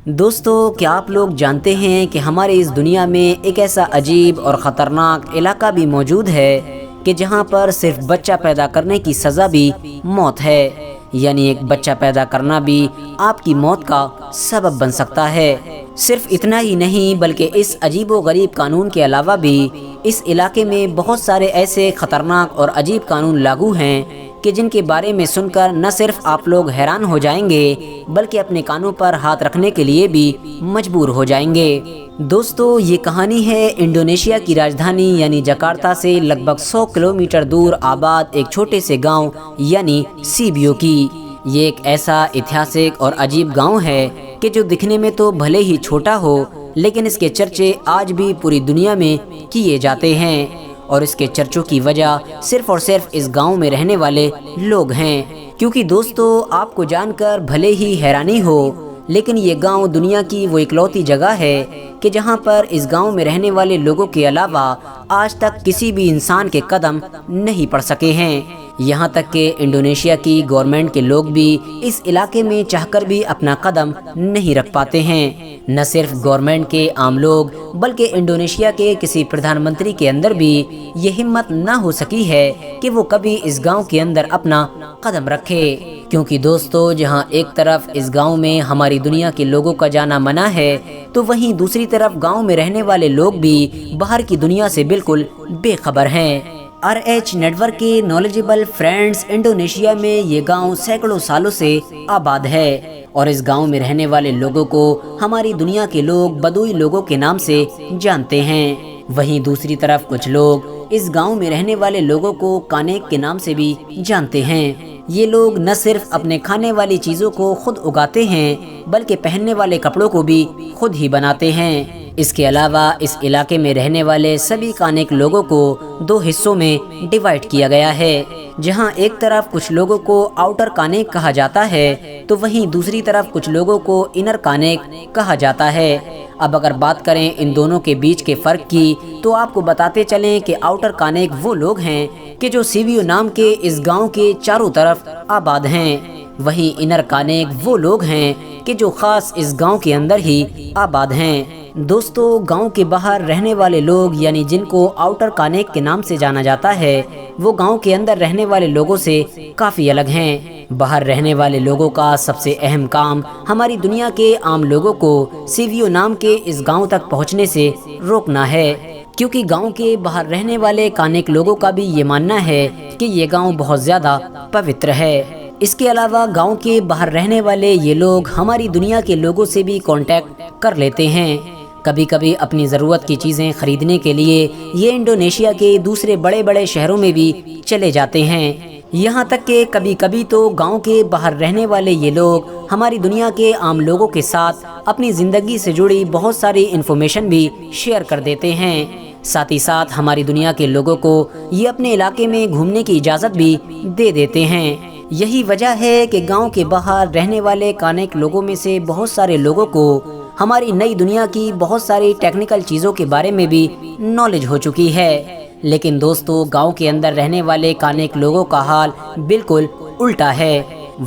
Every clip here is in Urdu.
دوستو، کیا آپ لوگ جانتے ہیں کہ ہمارے اس دنیا میں ایک ایسا عجیب اور خطرناک علاقہ بھی موجود ہے کہ جہاں پر صرف بچہ پیدا کرنے کی سزا بھی موت ہے، یعنی ایک بچہ پیدا کرنا بھی آپ کی موت کا سبب بن سکتا ہے۔ صرف اتنا ہی نہیں بلکہ اس عجیب و غریب قانون کے علاوہ بھی اس علاقے میں بہت سارے ایسے خطرناک اور عجیب قانون لاگو ہیں کہ جن کے بارے میں سن کر نہ صرف آپ لوگ حیران ہو جائیں گے بلکہ اپنے کانوں پر ہاتھ رکھنے کے لیے بھی مجبور ہو جائیں گے۔ دوستو، یہ کہانی ہے انڈونیشیا کی راجدھانی یعنی جکارتا سے لگ بھگ 100 کلومیٹر دور آباد ایک چھوٹے سے گاؤں یعنی سیبیو کی۔ یہ ایک ایسا اتہاسک اور عجیب گاؤں ہے کہ جو دکھنے میں تو بھلے ہی چھوٹا ہو لیکن اس کے چرچے آج بھی پوری دنیا میں کیے جاتے ہیں، اور اس کے چرچوں کی وجہ صرف اور صرف اس گاؤں میں رہنے والے لوگ ہیں۔ کیونکہ دوستو، آپ کو جان کر بھلے ہی حیرانی ہو لیکن یہ گاؤں دنیا کی وہ اکلوتی جگہ ہے کہ جہاں پر اس گاؤں میں رہنے والے لوگوں کے علاوہ آج تک کسی بھی انسان کے قدم نہیں پڑ سکے ہیں۔ یہاں تک کہ انڈونیشیا کی گورنمنٹ کے لوگ بھی اس علاقے میں چاہ کر بھی اپنا قدم نہیں رکھ پاتے ہیں۔ نہ صرف گورنمنٹ کے عام لوگ بلکہ انڈونیشیا کے کسی پردھان منتری کے اندر بھی یہ ہمت نہ ہو سکی ہے کہ وہ کبھی اس گاؤں کے اندر اپنا قدم رکھے۔ کیونکہ دوستو، جہاں ایک طرف اس گاؤں میں ہماری دنیا کے لوگوں کا جانا منع ہے تو وہیں دوسری طرف گاؤں میں رہنے والے لوگ بھی باہر کی دنیا سے بالکل بے خبر ہیں۔ RH نیٹ ورک کے نالجبل فرینڈز، انڈونیشیا میں یہ گاؤں سینکڑوں سالوں سے آباد ہے اور اس گاؤں میں رہنے والے لوگوں کو ہماری دنیا کے لوگ بدوئی لوگوں کے نام سے جانتے ہیں۔ وہیں دوسری طرف کچھ لوگ اس گاؤں میں رہنے والے لوگوں کو کانیک کے نام سے بھی جانتے ہیں۔ یہ لوگ نہ صرف اپنے کھانے والی چیزوں کو خود اگاتے ہیں بلکہ پہننے والے کپڑوں کو بھی خود ہی بناتے ہیں۔ اس کے علاوہ اس علاقے میں رہنے والے سبھی کانیک لوگوں کو 2 حصوں میں ڈیوائیڈ کیا گیا ہے، جہاں ایک طرف کچھ لوگوں کو آؤٹر کانیک کہا جاتا ہے تو وہیں دوسری طرف کچھ لوگوں کو انر کانیک کہا جاتا ہے۔ اب اگر بات کریں ان دونوں کے بیچ کے فرق کی تو آپ کو بتاتے چلیں کہ آؤٹر کانیک وہ لوگ ہیں کہ جو سیویو نام کے اس گاؤں کے چاروں طرف آباد ہیں، وہیں انر کانیک وہ لوگ ہیں کہ جو خاص اس گاؤں کے اندر ہی آباد ہیں۔ دوستو، گاؤں کے باہر رہنے والے لوگ یعنی جن کو آؤٹر کانیک کے نام سے جانا جاتا ہے وہ گاؤں کے اندر رہنے والے لوگوں سے کافی الگ ہیں۔ باہر رہنے والے لوگوں کا سب سے اہم کام ہماری دنیا کے عام لوگوں کو سیویو نام کے اس گاؤں تک پہنچنے سے روکنا ہے، کیونکہ گاؤں کے باہر رہنے والے کانیک لوگوں کا بھی یہ ماننا ہے کہ یہ گاؤں بہت زیادہ پوتر ہے۔ اس کے علاوہ گاؤں کے باہر رہنے والے یہ لوگ ہماری دنیا کے لوگوں سے بھی کانٹیکٹ کر لیتے ہیں۔ کبھی کبھی اپنی ضرورت کی چیزیں خریدنے کے لیے یہ انڈونیشیا کے دوسرے بڑے بڑے شہروں میں بھی چلے جاتے ہیں۔ یہاں تک کہ کبھی کبھی تو گاؤں کے باہر رہنے والے یہ لوگ ہماری دنیا کے عام لوگوں کے ساتھ اپنی زندگی سے جڑی بہت ساری انفارمیشن بھی شیئر کر دیتے ہیں۔ ساتھ ہی ساتھ ہماری دنیا کے لوگوں کو یہ اپنے علاقے میں گھومنے کی اجازت بھی دے دیتے ہیں۔ یہی وجہ ہے کہ گاؤں کے باہر رہنے والے کانیک لوگوں میں سے بہت سارے لوگوں کو ہماری نئی دنیا کی بہت ساری ٹیکنیکل چیزوں کے بارے میں بھی نالج ہو چکی ہے۔ لیکن دوستو، گاؤں کے اندر رہنے والے کانیک لوگوں کا حال بالکل الٹا ہے۔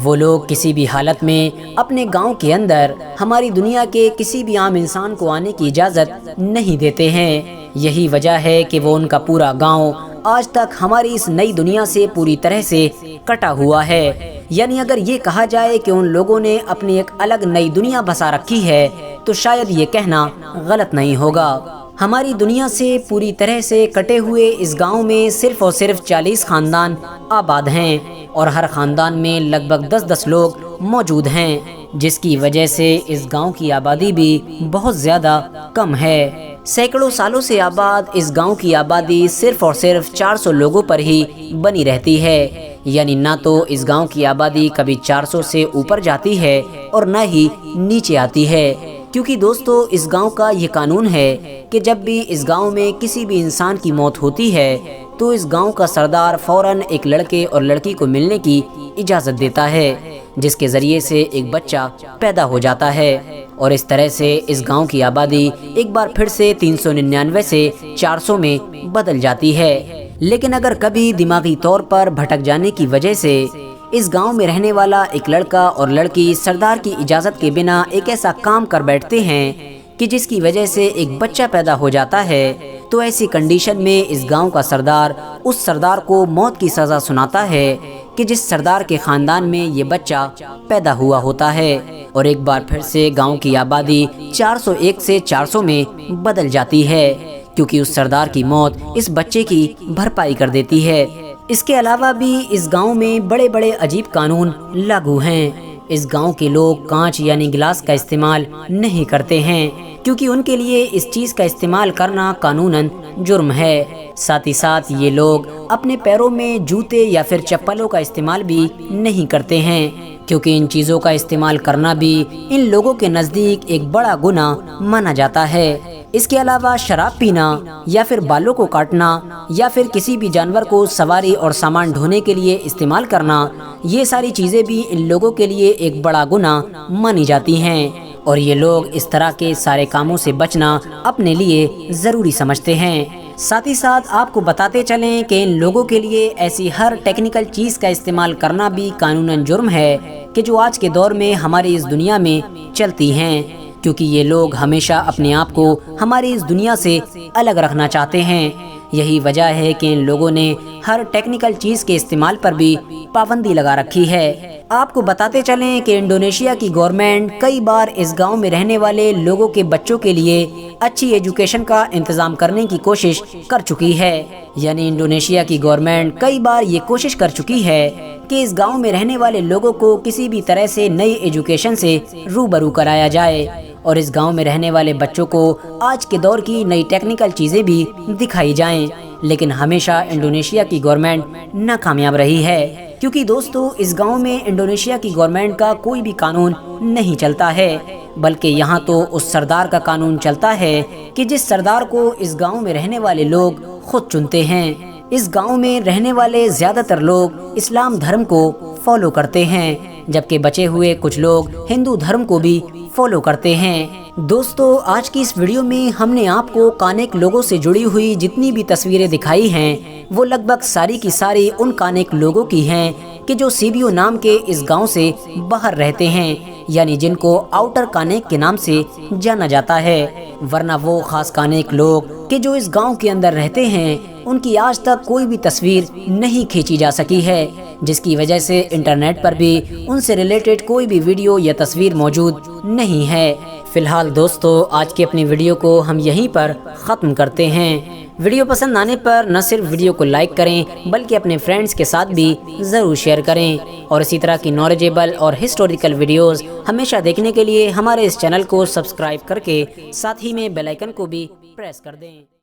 وہ لوگ کسی بھی حالت میں اپنے گاؤں کے اندر ہماری دنیا کے کسی بھی عام انسان کو آنے کی اجازت نہیں دیتے ہیں۔ یہی وجہ ہے کہ وہ ان کا پورا گاؤں آج تک ہماری اس نئی دنیا سے پوری طرح سے کٹا ہوا ہے۔ یعنی اگر یہ کہا جائے کہ ان لوگوں نے اپنی ایک الگ نئی دنیا بسا رکھی ہے تو شاید یہ کہنا غلط نہیں ہوگا۔ ہماری دنیا سے پوری طرح سے کٹے ہوئے اس گاؤں میں صرف اور صرف 40 خاندان آباد ہیں اور ہر خاندان میں لگ بھگ 10 لوگ موجود ہیں، جس کی وجہ سے اس گاؤں کی آبادی بھی بہت زیادہ کم ہے۔ سینکڑوں سالوں سے آباد اس گاؤں کی آبادی صرف اور صرف 400 لوگوں پر ہی بنی رہتی ہے، یعنی نہ تو اس گاؤں کی آبادی کبھی 400 سے اوپر جاتی ہے اور نہ ہی نیچے آتی ہے، کیونکہ دوستو اس گاؤں کا یہ قانون ہے کہ جب بھی اس گاؤں میں کسی بھی انسان کی موت ہوتی ہے تو اس گاؤں کا سردار فوراً ایک لڑکے اور لڑکی کو ملنے کی اجازت دیتا ہے، جس کے ذریعے سے ایک بچہ پیدا ہو جاتا ہے، اور اس طرح سے اس گاؤں کی آبادی ایک بار پھر سے 399 سے 400 میں بدل جاتی ہے۔ لیکن اگر کبھی دماغی طور پر بھٹک جانے کی وجہ سے اس گاؤں میں رہنے والا ایک لڑکا اور لڑکی سردار کی اجازت کے بنا ایک ایسا کام کر بیٹھتے ہیں کہ جس کی وجہ سے ایک بچہ پیدا ہو جاتا ہے، تو ایسی کنڈیشن میں اس گاؤں کا سردار اس سردار کو موت کی سزا سناتا ہے کہ جس سردار کے خاندان میں یہ بچہ پیدا ہوا ہوتا ہے، اور ایک بار پھر سے گاؤں کی آبادی 401 سے 400 میں بدل جاتی ہے، کیونکہ اس سردار کی موت اس بچے کی بھرپائی کر دیتی ہے۔ اس کے علاوہ بھی اس گاؤں میں بڑے بڑے عجیب قانون لاگو ہیں۔ اس گاؤں کے لوگ کانچ یعنی گلاس کا استعمال نہیں کرتے ہیں، کیونکہ ان کے لیے اس چیز کا استعمال کرنا قانوناً جرم ہے۔ ساتھ ہی ساتھ یہ لوگ اپنے پیروں میں جوتے یا پھر چپلوں کا استعمال بھی نہیں کرتے ہیں، کیونکہ ان چیزوں کا استعمال کرنا بھی ان لوگوں کے نزدیک ایک بڑا گناہ مانا جاتا ہے۔ اس کے علاوہ شراب پینا یا پھر بالوں کو کاٹنا یا پھر کسی بھی جانور کو سواری اور سامان ڈھونے کے لیے استعمال کرنا، یہ ساری چیزیں بھی ان لوگوں کے لیے ایک بڑا گناہ مانی جاتی ہیں، اور یہ لوگ اس طرح کے سارے کاموں سے بچنا اپنے لیے ضروری سمجھتے ہیں۔ ساتھ ہی ساتھ آپ کو بتاتے چلیں کہ ان لوگوں کے لیے ایسی ہر ٹیکنیکل چیز کا استعمال کرنا بھی قانوناً جرم ہے کہ جو آج کے دور میں ہماری اس دنیا میں چلتی ہیں، کیونکہ یہ لوگ ہمیشہ اپنے آپ کو ہماری اس دنیا سے الگ رکھنا چاہتے ہیں۔ یہی وجہ ہے کہ ان لوگوں نے ہر ٹیکنیکل چیز کے استعمال پر بھی پابندی لگا رکھی ہے۔ آپ کو بتاتے چلیں کہ انڈونیشیا کی گورنمنٹ کئی بار اس گاؤں میں رہنے والے لوگوں کے بچوں کے لیے اچھی ایجوکیشن کا انتظام کرنے کی کوشش کر چکی ہے، یعنی انڈونیشیا کی گورنمنٹ کئی بار یہ کوشش کر چکی ہے کہ اس گاؤں میں رہنے والے لوگوں کو کسی بھی طرح سے نئی ایجوکیشن سے روبرو کرایا جائے، اور اس گاؤں میں رہنے والے بچوں کو آج کے دور کی نئی ٹیکنیکل چیزیں بھی دکھائی جائیں، لیکن ہمیشہ انڈونیشیا کی گورنمنٹ ناکامیاب رہی ہے، کیونکہ دوستو اس گاؤں میں انڈونیشیا کی گورنمنٹ کا کوئی بھی قانون نہیں چلتا ہے، بلکہ یہاں تو اس سردار کا قانون چلتا ہے کہ جس سردار کو اس گاؤں میں رہنے والے لوگ خود چنتے ہیں۔ اس گاؤں میں رہنے والے زیادہ تر لوگ اسلام دھرم کو فالو کرتے ہیں، جبکہ بچے ہوئے کچھ لوگ ہندو دھرم کو بھی فالو کرتے ہیں۔ دوستو آج کی اس ویڈیو میں ہم نے آپ کو کانیک لوگوں سے جڑی ہوئی جتنی بھی تصویریں دکھائی ہیں وہ لگ بھگ ساری کی ساری ان کانیک لوگوں کی ہیں کہ جو سیبیو نام کے اس گاؤں سے باہر رہتے ہیں، یعنی جن کو آؤٹر کانیک کے نام سے جانا جاتا ہے، ورنہ وہ خاص کانیک لوگ کہ جو اس گاؤں کے اندر رہتے ہیں ان کی آج تک کوئی بھی تصویر نہیں کھینچی جا سکی ہے، جس کی وجہ سے انٹرنیٹ پر بھی ان سے ریلیٹڈ کوئی بھی ویڈیو یا تصویر موجود نہیں ہے۔ فی الحال دوستو آج کی اپنی ویڈیو کو ہم یہیں پر ختم کرتے ہیں۔ ویڈیو پسند آنے پر نہ صرف ویڈیو کو لائک کریں بلکہ اپنے فرینڈز کے ساتھ بھی ضرور شیئر کریں، اور اسی طرح کی نالجیبل اور ہسٹوریکل ویڈیوز ہمیشہ دیکھنے کے لیے ہمارے اس چینل کو سبسکرائب کر کے ساتھ ہی میں بیل آئیکن کو بھی پریس کر دیں۔